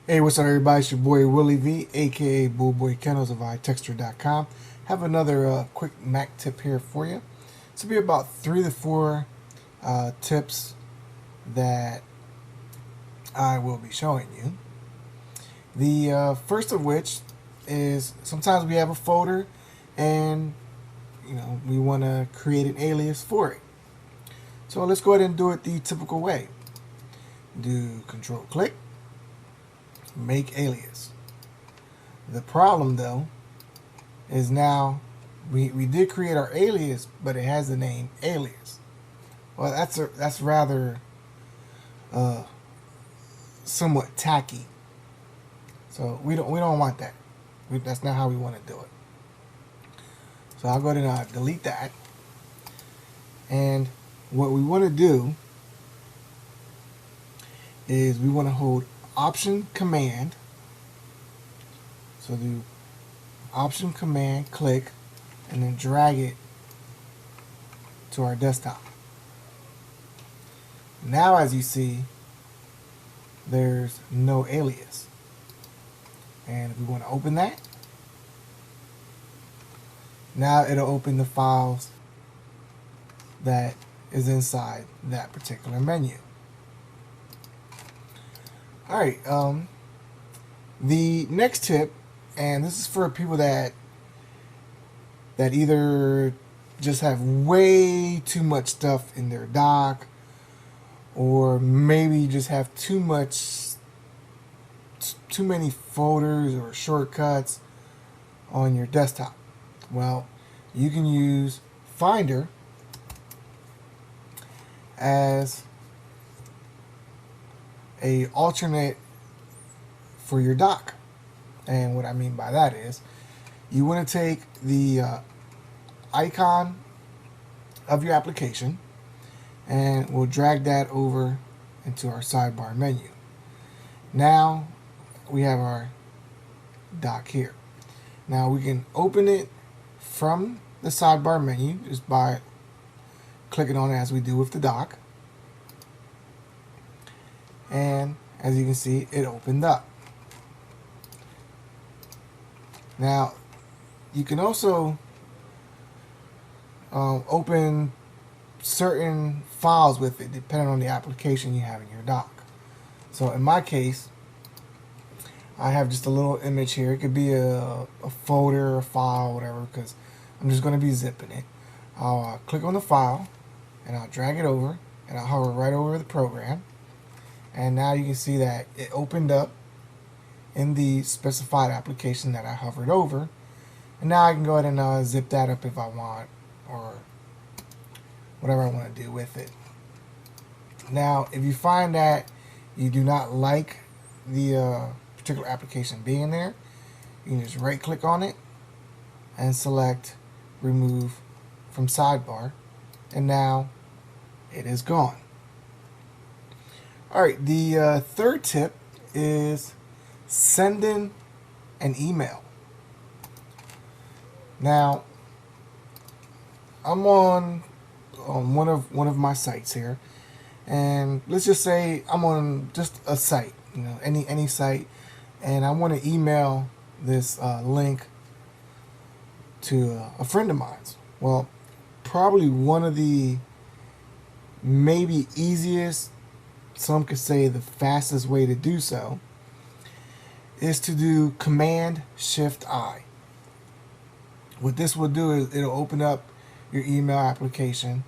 Hey, what's up, everybody? It's your boy Willie V, aka Bullboy Kennels of iTechster.com. Have another quick Mac tip here for you. This will be about 3 to 4 tips that I will be showing you. The first of which is sometimes we have a folder and we want to create an alias for it. So let's go ahead and do it the typical way. Do Control click, make alias. The problem though is now we did create our alias, but it has the name alias. Well, that's rather somewhat tacky. So we don't want that. That's not how we want to do it. So I'll go ahead and delete that. And what we want to do is we want to hold Option Command. So do Option Command click and then drag it to our desktop. Now as you see, there's no alias. And if we want to open that, now it'll open the files that is inside that particular menu. Alright, the next tip, and this is for people that either just have way too much stuff in their dock, or maybe just have too many folders or shortcuts on your desktop. Well, you can use Finder as a alternate for your dock. And what I mean by that is you want to take the icon of your application and we'll drag that over into our sidebar menu. Now we have our dock here. Now we can open it from the sidebar menu just by clicking on it as we do with the dock. And as you can see, it opened up. Now you can also open certain files with it depending on the application you have in your dock. So in my case, I have just a little image here. It could be a folder, a file, whatever, because I'm just going to be zipping it. I'll click on the file and I'll drag it over and I'll hover right over the program. And now you can see that it opened up in the specified application that I hovered over. And now I can go ahead and zip that up if I want, or whatever I want to do with it. Now, if you find that you do not like the particular application being there, you can just right click on it and select Remove from Sidebar. And now it is gone. Alright, the third tip is sending an email. Now, I'm on one of my sites here, and let's just say I'm on just a site, any site, and I want to email this link to a friend of mine's. Well, probably one of the maybe easiest, some could say the fastest way to do so, is to do Command-Shift-I. What this will do is it'll open up your email application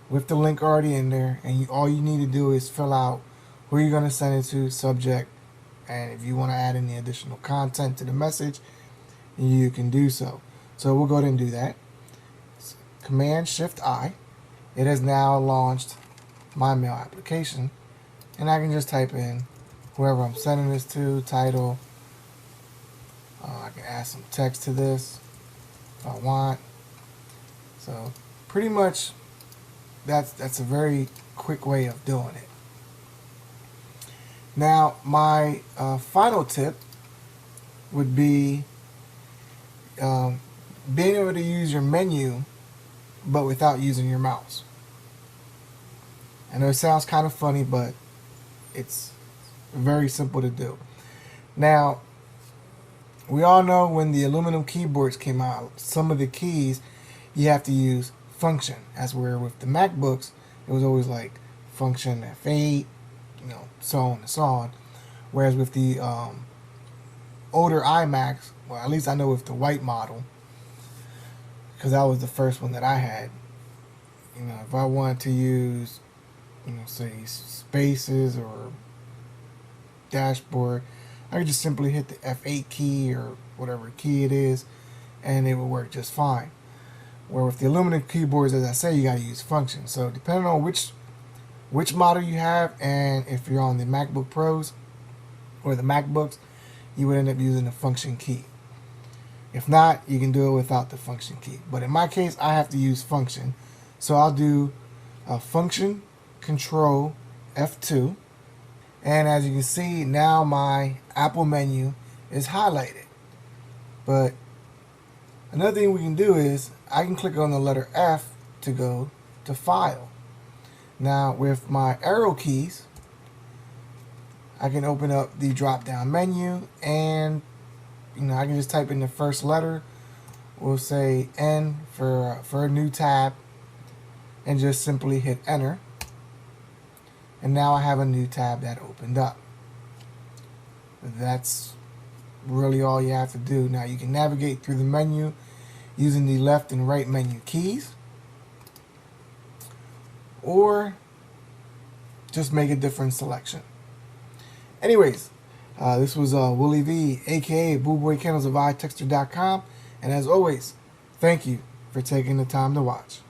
with the link already in there, and all you need to do is fill out who you're going to send it to, subject, and if you want to add any additional content to the message, you can do so. So we'll go ahead and do that. Command-Shift-I. It has now launched my mail application. And I can just type in whoever I'm sending this to, title. I can add some text to this if I want. So pretty much that's a very quick way of doing it. Now my final tip would be being able to use your menu but without using your mouse. I know it sounds kind of funny, but it's very simple to do. Now, we all know when the aluminum keyboards came out, some of the keys you have to use function. As where with the MacBooks, it was always like function F8, so on and so on. Whereas with the older iMacs, well, at least I know with the white model, because that was the first one that I had. If I wanted to use, say spaces or dashboard, I could just simply hit the F8 key or whatever key it is, and it would work just fine. Where with the aluminum keyboards, as I say, you got to use function. So depending on which model you have, and if you're on the MacBook Pros or the MacBooks, you would end up using the function key. If not, you can do it without the function key. But in my case, I have to use function. So I'll do function control F2. And as you can see, now my Apple menu is highlighted. But another thing we can do is I can click on the letter F to go to File. Now with my arrow keys, I can open up the drop down menu, and I can just type in the first letter. We'll say N for a new tab, and just simply hit enter. And now I have a new tab that opened up. That's really all you have to do. Now you can navigate through the menu using the left and right menu keys, or just make a different selection. Anyways, this was Willie V, aka BooBoyCandles of iTechster.com, and as always, thank you for taking the time to watch.